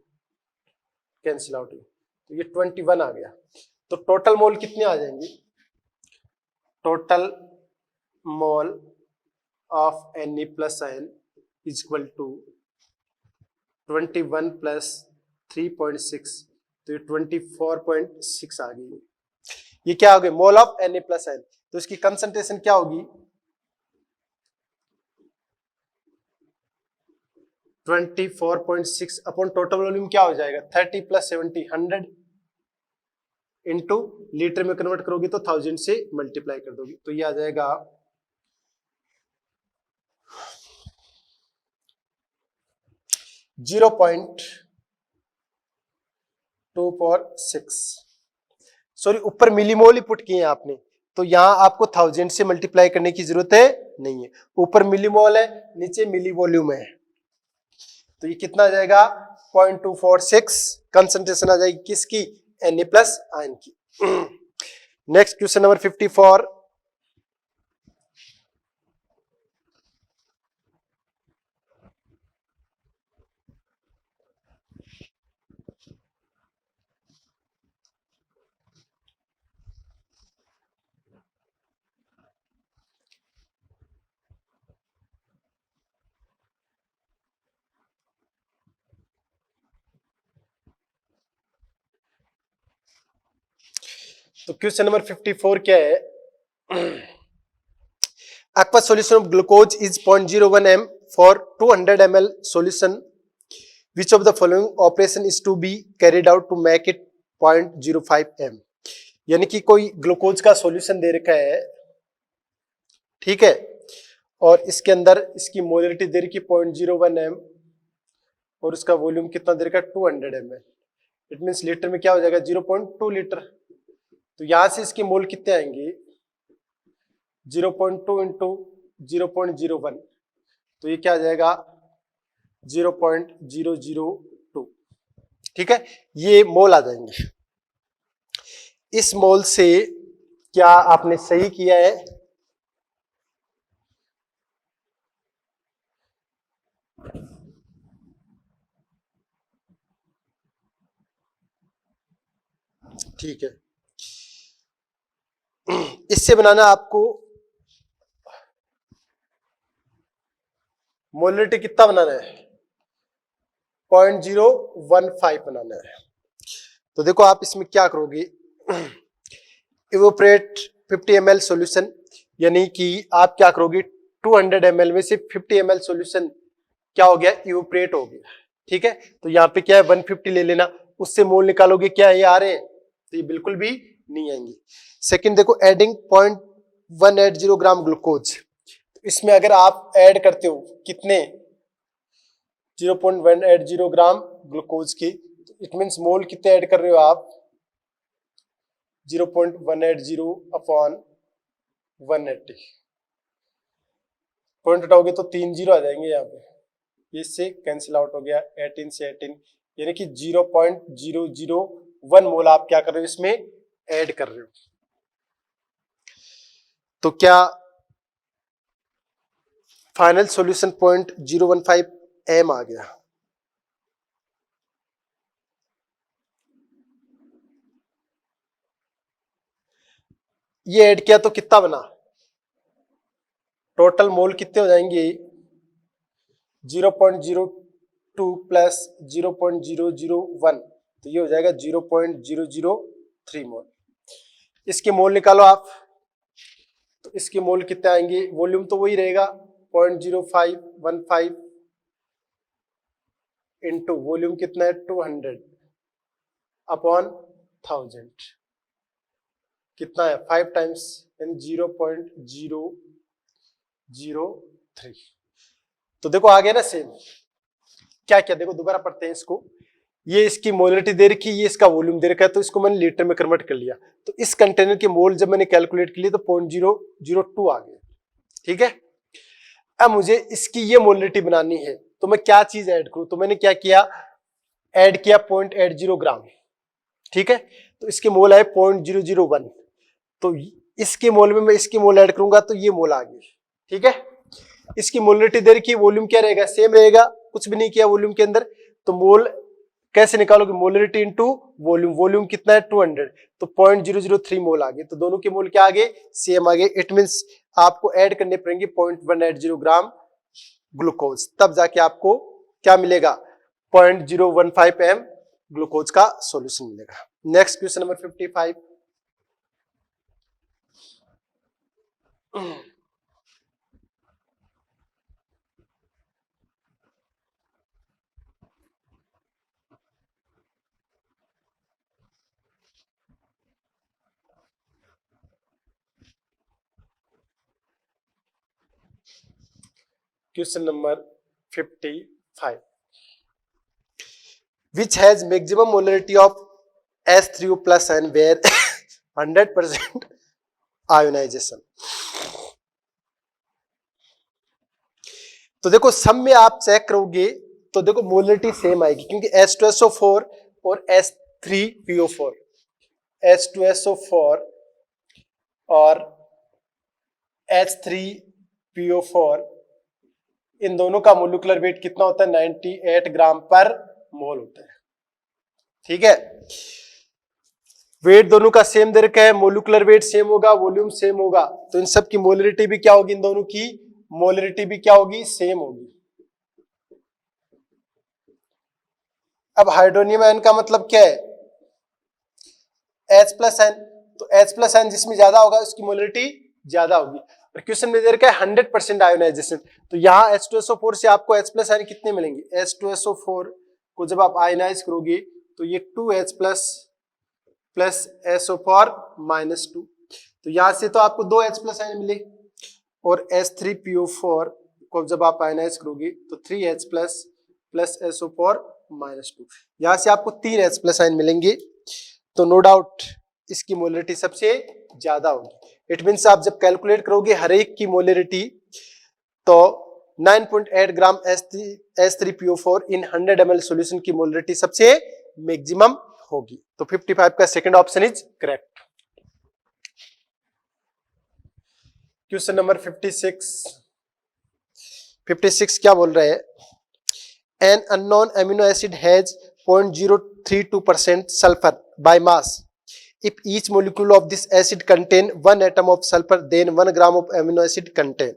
Speaker 1: कैंसिल आउट हुई, तो ये 21 आ गया। तो टोटल मोल कितने आ जाएंगे? Total mole of Na+ ion is equal to 21 plus 3.6, तो ये 24.6 आ गई। ये क्या हो गई? मोल ऑफ Na+ आयन। तो इसकी कंसंट्रेशन क्या होगी? 24.6 अपॉन टोटल वॉल्यूम क्या हो जाएगा? 30 प्लस 70 100 इंटू लीटर में कन्वर्ट करोगे तो 1000 से मल्टीप्लाई कर दोगे, तो ये आ जाएगा 0.246। सॉरी, ऊपर मिलीमोल ही पुट किए हैं आपने, तो यहां आपको 1000 से मल्टीप्लाई करने की जरूरत है नहीं है। ऊपर मिलीमोल है, नीचे मिली वॉल्यूम है, तो ये कितना आ जाएगा? 0.246 कंसंट्रेशन आ जाएगी किसकी? Na+ आयन की। Next question number 54। तो क्वेश्चन नंबर 54 क्या है? aqueous solution of glucose is 0.01 m for 200 ml solution. Which of the following operation is to be carried out to make it 0.05 m? यानी कि कोई glucose का solution दे रखा है, ठीक है, और इसके अंदर इसकी मोलरिटी दे रखी 0.01 m और उसका वॉल्यूम कितना दे रखा है 200 ml. इट मींस लीटर में क्या हो जाएगा 0.2 लीटर. तो यहां से इसके मोल कितने आएंगे 0.2 इंटू 0.01, तो ये क्या आ जाएगा 0.002. ठीक है, ये मोल आ जाएंगे. इस मोल से क्या आपने सही किया है? ठीक है, इससे बनाना आपको मोलरिटी कितना बनाना है 0.015 बनाना है. तो देखो आप इसमें क्या करोगे, इवोपरेट 50 ml सॉल्यूशन, यानी कि आप क्या करोगे 200 ml में से 50 ml सॉल्यूशन क्या हो गया इवोपरेट हो गया. ठीक है, तो यहाँ पे क्या है 150 ले लेना, उससे मोल निकालोगे क्या ये आ रहे हैं, तो ये बिल्कुल भी नहीं आएंगे. सेकंड देखो एडिंग 0.180 ग्राम ग्लूकोज, इसमें अगर आप ऐड करते हो कितने 0.180 ग्राम ग्लूकोज की, इट मींस मोल कितने ऐड कर रहे हो आप 0.180 अपॉन 180. पॉइंट उठाओगे तो 3 जीरो आ जाएंगे यहाँ पे, इससे कैंसिल आउट हो गया 18 से 18, यानी कि 0.001 मोल आप क्या कर रहे हो इसमें ऐड कर रहे हो. तो क्या फाइनल सॉल्यूशन 0.015 m आ गया. ये ऐड किया तो कितना बना, टोटल मोल कितने हो जाएंगे 0.02 प्लस 0.001, तो ये हो जाएगा 0.003 मोल. इसके मोल निकालो आप, तो इसके मोल कितने आएंगे, वॉल्यूम तो वही रहेगा 0.0515 इंटू वॉल्यूम कितना है 200 अपॉन 1000, कितना है 5 टाइम्स यानी 0.003. तो देखो आ गया ना सेम. क्या क्या देखो दोबारा पढ़ते हैं इसको. ये इसकी मोलरिटी दे रखी, ये इसका वॉल्यूम दे रखा है, तो इसको मैंने लीटर में कन्वर्ट कर लिया. तो इस कंटेनर के मोल जब मैंने कैलकुलेट कर लिए तो 0.002 आ गए. ठीक है, अब मुझे इसकी ये मोलरिटी बनानी है, तो मैं क्या चीज ऐड करूं, तो मैंने क्या किया ऐड किया 0.80 ग्राम. ठीक है, तो इसके मोल आए 0.001, तो इसके मोल में मैं इसके मोल ऐड करूंगा तो ये मोल आ गए. ठीक है, इसकी मोलरिटी दे रखी, वॉल्यूम क्या रहेगा सेम रहेगा, कुछ भी नहीं किया वॉल्यूम के अंदर. तो मोल कैसे निकालोगे, मोलरिटी इनटू वॉल्यूम, वॉल्यूम कितना है 200, तो 0.003 मोल आ गए. तो दोनों के मोल क्या आ गए सेम आ गए. इट मींस आपको ऐड करने पड़ेंगे 0.180 ग्राम ग्लूकोज, तब जाके आपको क्या मिलेगा 0.015 m ग्लूकोज का सॉल्यूशन मिलेगा. Next question number 55. Question number 55. Which has maximum molarity of S3O plus n where 100% ionization. तो देखो सब में आप चेक करोगे तो देखो मोलरिटी सेम आएगी, क्योंकि H2SO4 और H3PO4, H2SO4 और H3PO4 इन दोनों का मोलिकुलर वेट कितना होता है 98 ग्राम पर मोल होता है. ठीक है, वेट दोनों का सेम दे रखा है, मोलिकुलर वेट सेम होगा, वॉल्यूम सेम होगा, तो इन सब की मोलरिटी भी क्या होगी, इन दोनों की मोलरिटी भी क्या होगी सेम होगी. अब हाइड्रोनियम आयन का मतलब क्या है H प्लस N, तो H प्लस आयन जिसमें ज्यादा होगा उसकी मोलरिटी ज्यादा होगी। और क्वेश्चन में दे रखा है 100% आयोनाइजेशन, तो यहाँ H2SO4 से आपको H प्लस आयन कितने मिलेंगे? H2SO4 को जब आप आयनाइज करोगे तो ये 2H प्लस SO4 -2, तो यहां से तो आपको 2 H प्लस आयन मिले। और H3PO4 को जब आप आयनाइज करोगे तो 3H प्लस SO4 -2, यहां से आपको 3 H प्लस आयन मिलेंगे। तो नो डाउट इसकी मोलरिटी सबसे ज्यादा होगी। इट मीन्स आप जब कैलकुलेट करोगे हर एक की मोलरिटी तो 9.8 ग्राम H3PO4 इन 100 ml सॉल्यूशन की मोलरिटी सबसे मैक्सिमम होगी। तो 55 का second option is correct. Question number 56 क्या बोल रहे हैं? An unknown amino acid has 0.032% sulphur by mass. If each molecule of this acid contain 1 atom of sulfur, then 1 gram of amino acid contain।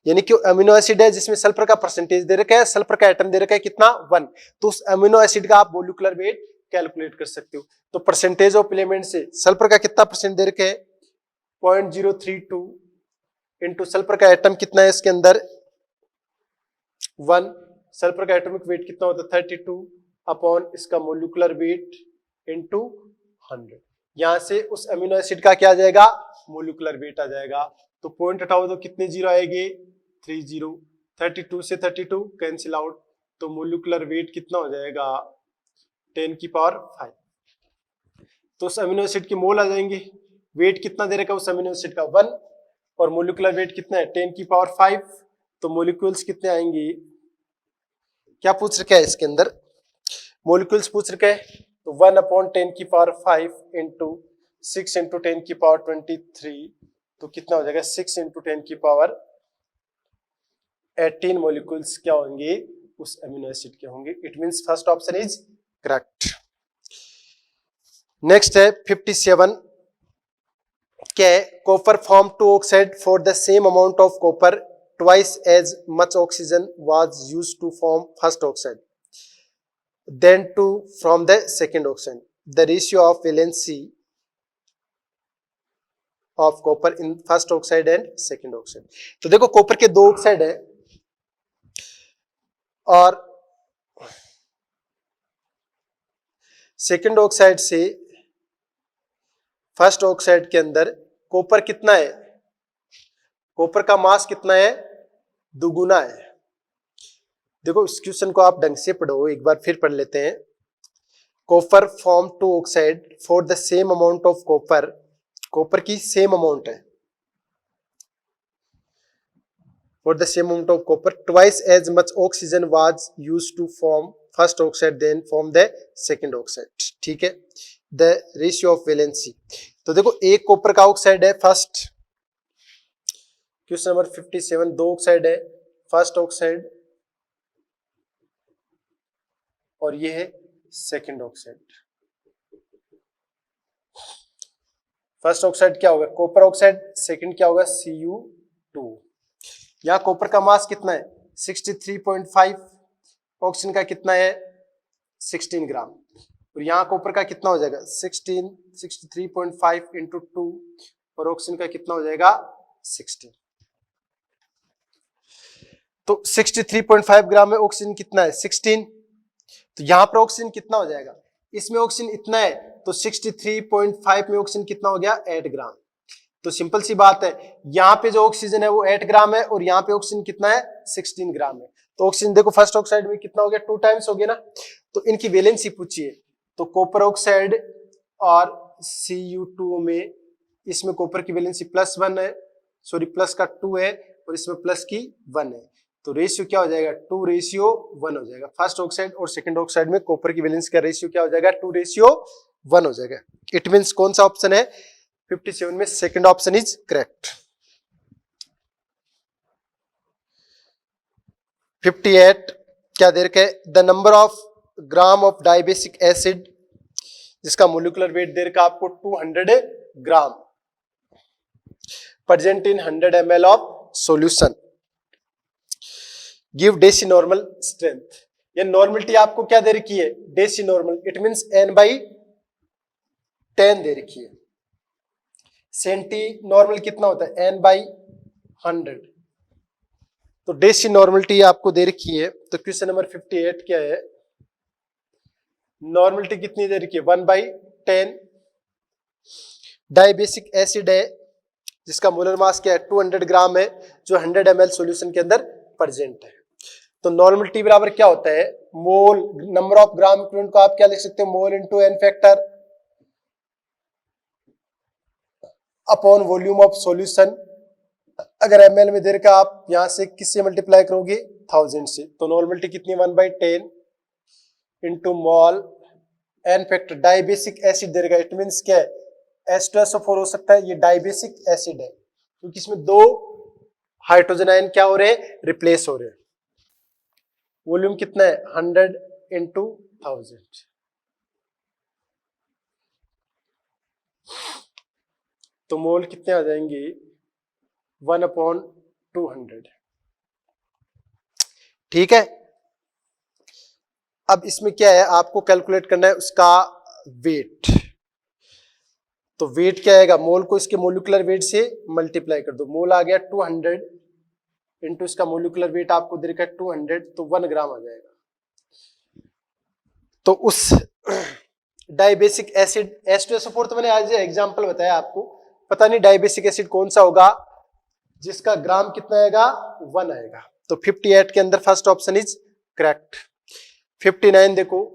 Speaker 1: यानी कि amino acid है जिसमें sulphur का percentage दे रखा है, सल्फर का एटम दे रखा है कितना? 1, तो उस अमीनो एसिड का आप मोलिकुलर वेट कैलकुलेट कर सकते हो। तो परसेंटेज ऑफ एलिमेंट से सल्फर का कितना परसेंट दे रखा है? 0.032 इंटू सल्फर का एटम कितना है इसके अंदर? 1, सल्फर का एटॉमिक वेट कितना होता है? 32 अपॉन इसका मोलिकुलर वेट इंटू 100। यहां से उस अमीनो एसिड का क्या आ जाएगा? मोलिकुलर वेट आ जाएगा। तो पॉइंट हटाओ तो कितने जीरो आएंगे? 3 जीरो। 32 से 32 कैंसिल आउट, तो मोलिकुलर वेट कितना हो जाएगा? 10 की पावर 5। तो उस अमीनो एसिड के मोल आ जाएंगे। वेट कितना दे रखा है उस अमीनो एसिड का? 1, और मोलिकुलर वेट कितना है? 10 की पावर 5। तो मोलिक्यूल्स कितने आएंगे? क्या पूछ रखा है इसके अंदर? मोलिक्यूल्स पूछ रखा है, तो 1 अपॉन 10 की पावर 5 इंटू 6 इंटू 10 की पावर 23, तो कितना हो जाएगा? 6 इंटू 10 की पावर 18 मोलिक्यूल्स क्या होंगे? उस अमीनो एसिड के होंगे। It means first option is correct. Next है 57, क्या है? Copper form 2 oxide for the same amount of copper twice as much oxygen was used to form first oxide then to from the second oxide. The ratio of valency of copper in first oxide and second oxide. तो देखो copper के 2 oxide है और second oxide से first oxide के अंदर copper कितना है? कॉपर का मास कितना है? दुगुना है। देखो इस क्वेश्चन को आप ढंग से पढ़ो, एक बार फिर पढ़ लेते हैं। Copper form 2 oxide for the same amount of copper, copper की सेम अमाउंट है, for the same amount of copper twice as much oxygen was used to form first oxide then form the second oxide. ठीक है, the ratio of valency. तो देखो एक copper का oxide है first, question number 57, 2 oxide है, first oxide और ये है सेकंड ऑक्साइड। फर्स्ट ऑक्साइड क्या होगा? कॉपर ऑक्साइड, सेकंड क्या होगा? Cu2। यहां कॉपर का मास कितना है? 63.5, ऑक्सीजन का कितना है? 16 ग्राम। और यहां कॉपर का कितना हो जाएगा? 63.5 इंटू 2, और ऑक्सीजन का कितना हो जाएगा? 16। तो 63.5 ग्राम में ऑक्सीजन कितना है? 16। तो यहां पर ऑक्सीजन कितना हो जाएगा? इसमें ऑक्सीजन इतना है, तो 63.5 में ऑक्सीजन कितना हो गया? 8 ग्राम। तो सिंपल सी बात है, यहां पे जो ऑक्सीजन है वो 8 ग्राम है और यहां पे ऑक्सीजन कितना है? 16 ग्राम है। तो ऑक्सीजन देखो फर्स्ट ऑक्साइड में कितना हो गया? 2 टाइम्स हो गया ना। तो इनकी वैलेंसी पूछिए, तो कॉपर ऑक्साइड और Cu2 में, इसमें कॉपर की वैलेंसी +1 है, सॉरी प्लस का 2 है और इसमें प्लस की 1 है। तो रेशियो क्या हो जाएगा? 2:1 हो जाएगा। फर्स्ट ऑक्साइड और सेकंड ऑक्साइड में कॉपर की वैलेंसी का रेशियो क्या हो जाएगा? 2:1 हो जाएगा। इट मींस कौन सा ऑप्शन है 57 में? Second option is correct. 58 क्या दे रखा है? The number of gram of dibasic acid, जिसका मोलिकुलर वेट दे रखा आपको 200 gram, present in 100 ml of solution, give deci normal strength. ये नॉर्मलिटी आपको क्या दे रखी है? Deci normal. It means n/10 दे रखी है। सेंटी नॉर्मल कितना होता है, n/100। तो डेसी नॉर्मलिटी आपको दे रखी है, तो क्वेश्चन नंबर 58 क्या है, नॉर्मलिटी कितनी दे रखी है, 1/10। डाइबेसिक एसिड है जिसका मोलर मास क्या है, 200 ग्राम है, जो 100 ml सॉल्यूशन के अंदर प्रेजेंट है। तो नॉर्मलिटी बराबर क्या होता है, mole number of gram equivalent को आप क्या लिख सकते हो, mole into n factor upon volume of solution. अगर ml में दे रखा, आप यहां से किससे मल्टीप्लाई करोगे, 1000 से। तो नॉर्मलिटी कितनी, 1/10 into mole n factor. Dibasic acid दे रखा, इट मीन्स क्या है, H2SO4 हो सकता है, ये डाइबेसिक एसिड है क्योंकि इसमें 2 हाइड्रोजन आयन क्या हो रहे हैं, रिप्लेस हो रहे हैं। वॉल्यूम कितना है, 100 इंटू 1000। तो मोल कितने आ जाएंगे, 1/200। ठीक है। अब इसमें क्या है, आपको कैलकुलेट करना है उसका वेट। तो वेट क्या आएगा, मोल को इसके मोलिकुलर वेट से मल्टीप्लाई कर दो। मोल आ गया 200 इंटू इसका मोलिकुलर वेट आपको दे रखा है 200, तो 1 ग्राम आ जाएगा। तो उस डाइबेसिक एसिड H2SO4 तो मैंने आज एग्जांपल बताया आपको, पता नहीं डाइबेसिक एसिड कौन सा होगा जिसका ग्राम कितना आएगा, 1 आएगा। तो 58 के अंदर फर्स्ट ऑप्शन इज करेक्ट। 59 देखो,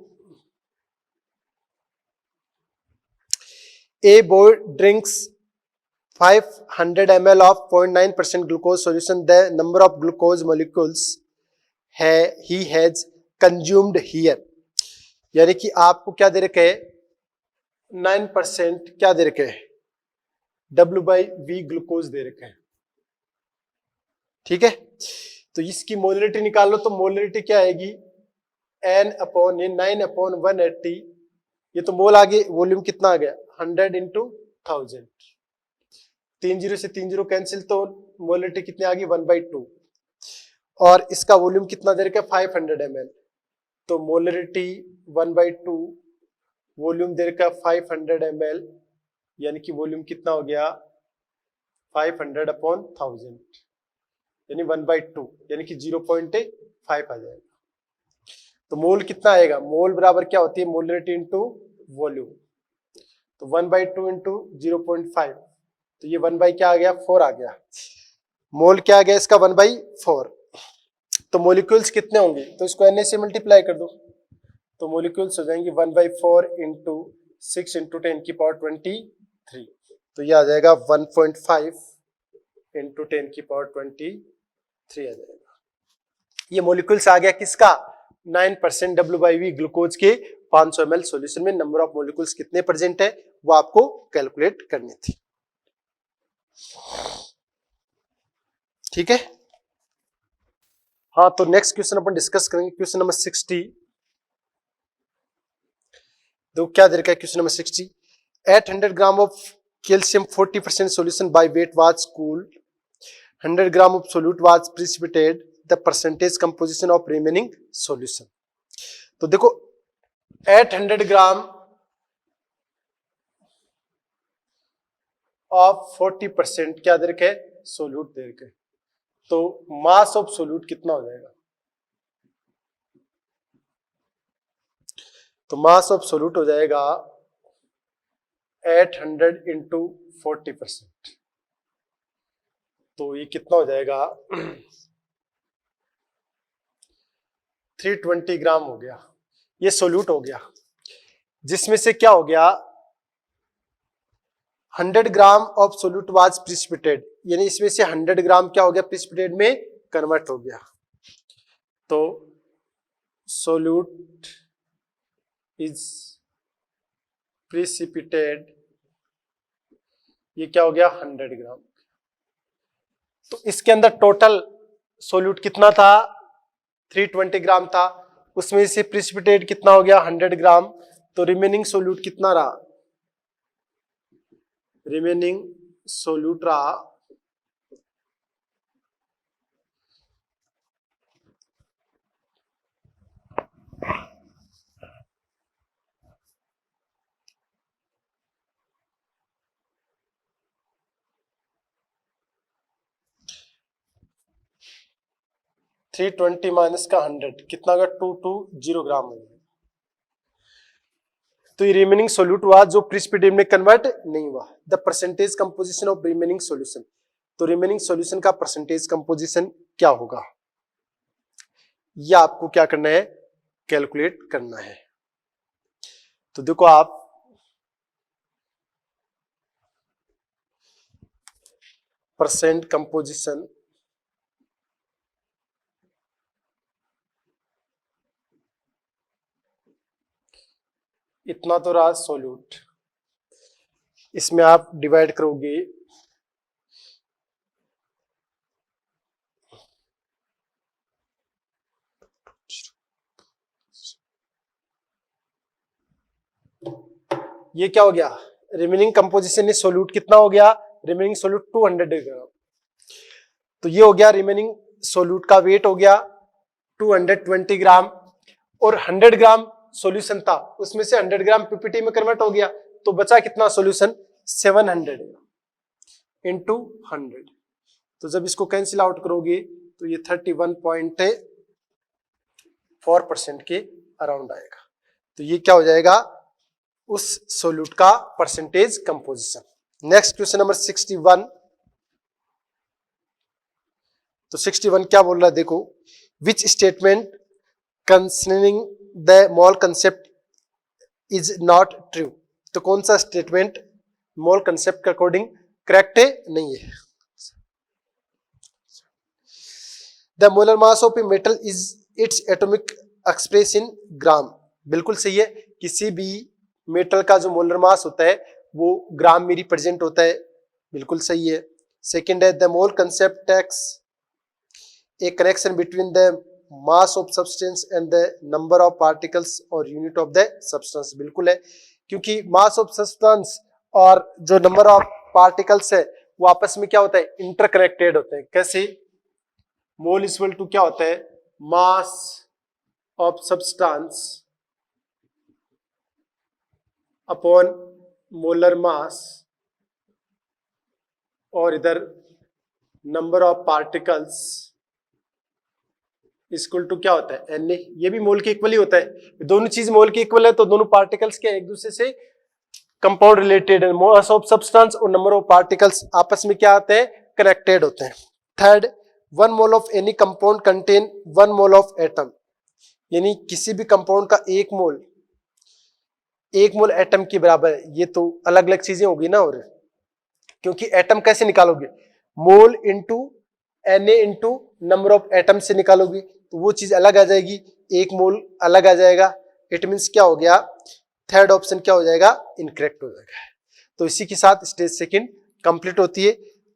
Speaker 1: A boy drinks 500 ml of 0.9% glucose solution. The number of glucose molecules he has consumed here. यानी कि आपको क्या दे रखे है, 9% क्या दे रखे है, W/V ग्लूकोज दे रखे हैं। ठीक है, तो इसकी मोलरिटी निकाल लो। तो मोलरिटी क्या आएगी, ये 9/180, ये तो मोल आगे, वॉल्यूम कितना आ गया, 100 इंटू 1000। 3 0 से 3 0 कैंसिल, तो मोलरिटी कितनी आ गई, 1/2। और इसका वॉल्यूम कितना दे रखा है, 500 ml। तो मोलरिटी 1/2, वॉल्यूम दे रखा है 500 ml, यानी कि वॉल्यूम कितना हो गया, 500/1000, यानी 1/2, यानी कि 0.5 आ जाएगा। तो मोल कितना आएगा, मोल बराबर क्या होती है, मोलरिटी इंटू वॉल्यूम। तो 1/2 इंटू 0.5, तो ये 1 क्या आ गया, 4 आ गया। मोल क्या आ गया इसका, 1/4। तो मोलिक्यूल्स कितने होंगे, तो इसको Na से मल्टीप्लाई कर दो, तो मोलिक्यूल्स हो जाएंगे 1/4 इंटू 6 इंटू 10⁻23। तो ये आ जाएगा 1.5 इंटू 10⁻23 आ जाएगा। ये मोलिक्यूल्स आ गया किसका, 9% W/V ग्लूकोज के 500 ml सॉल्यूशन में नंबर ऑफ मोलिक्यूल्स कितने प्रेजेंट है वो आपको कैलकुलेट करनी थी। ठीक है, हाँ, तो नेक्स्ट क्वेश्चन अपन डिस्कस करेंगे, क्वेश्चन नंबर 60। तो क्या दे रखा है question number 60, 800 gram of calcium 40% solution by weight was cooled, 100 gram of solute was precipitated, the percentage composition of remaining solution. तो देखो 800 ग्राम ऑफ 40% क्या दे रखे, सोल्यूट दे रखे, तो मास ऑफ सोल्यूट कितना हो जाएगा, तो मास ऑफ सोल्यूट हो जाएगा 800 इंटू 40%, तो ये कितना हो जाएगा 320 ग्राम हो गया। ये सोल्यूट हो गया, जिसमें से क्या हो गया, 100 gram of solute was precipitated, यानी इसमें से 100 ग्राम क्या हो गया, प्रिसिपिटेट में कन्वर्ट हो गया। तो सोल्यूट इज प्रिसिपिटेटेड, ये क्या हो गया 100 ग्राम। तो इसके अंदर टोटल सोल्यूट कितना था, 320 ग्राम था, उसमें से प्रिसिपिटेट कितना हो गया 100 ग्राम। तो रिमेनिंग सोल्यूट कितना रहा, रिमेनिंग सोल्यूट रहा 320 माइनस का 100 कितना होगा 220 ग्राम हो जाएगा। तो ये रिमेनिंग सोल्यूट हुआ जो प्रिसिपिटेट में कन्वर्ट नहीं हुआ। The percentage composition of remaining solution, तो रिमेनिंग सॉल्यूशन का परसेंटेज कंपोजिशन क्या होगा, यह आपको क्या करना है, कैलकुलेट करना है। तो देखो आप परसेंट कंपोजिशन इतना तो रहा सोल्यूट, इसमें आप डिवाइड करोगे ये क्या हो गया, रिमेनिंग कंपोजिशन में सोल्यूट कितना हो गया, रिमेनिंग सोल्यूट 200 ग्राम। तो ये हो गया रिमेनिंग सोल्यूट का वेट हो गया 220 ग्राम, और 100 ग्राम सॉल्यूशन था, उसमें से 100 ग्राम पीपीटी में कन्वर्ट हो गया, तो बचा कितना सॉल्यूशन 700 इंटू 100। तो जब इसको कैंसिल आउट करोगे तो ये 31.4% के अराउंड आएगा। तो ये क्या हो जाएगा, उस सोल्यूट का percentage composition. Next question number 61। तो 61 क्या बोल रहा है देखो, which statement concerning the mole concept is not true. तो कौन सा स्टेटमेंट मोल कंसेप्ट के अकॉर्डिंग करेक्ट है, नहीं है। The molar mass of a metal is its atomic express in gram, बिल्कुल सही है। किसी भी मेटल का जो मोलर मास होता है वो ग्राम में रिप्रेजेंट होता है, बिल्कुल सही है। सेकेंड है the mole concept takes a connection between the mass of substance and the number of particles और यूनिट ऑफ द सब्सटेंस, बिल्कुल है, क्योंकि मास ऑफ सब्सटेंस और जो नंबर ऑफ पार्टिकल्स है वो आपस में क्या होता है, इंटरकनेक्टेड होते हैं। कैसे, मोल इज इक्वल टू क्या होता है, mass of substance upon molar mass, और इधर number of particles equal to क्या होता है, Na। ये भी मोल के इक्वल ही होता है, दोनों चीज मोल के इक्वल है, तो दोनों पार्टिकल्स के एक दूसरे से कंपाउंड रिलेटेड है। मास ऑफ सब्सटेंस और नंबर ऑफ पार्टिकल्स आपस में क्या होते हैं, कनेक्टेड होते हैं। Third, 1 mole of any compound contain 1 mole of atom, यानी किसी भी कंपाउंड का 1 मोल एटम के बराबर है। ये तो अलग अलग चीजें होगी ना, और क्योंकि एटम कैसे निकालोगे, mole into Na into number of atom से निकालोगे, तो वो चीज अलग आ जाएगी, 1 मोल अलग आ जाएगा। इट मीन्स क्या हो गया, थर्ड ऑप्शन क्या हो जाएगा, इनकरेक्ट हो जाएगा। तो इसी के साथ स्टेज सेकंड कंप्लीट होती है।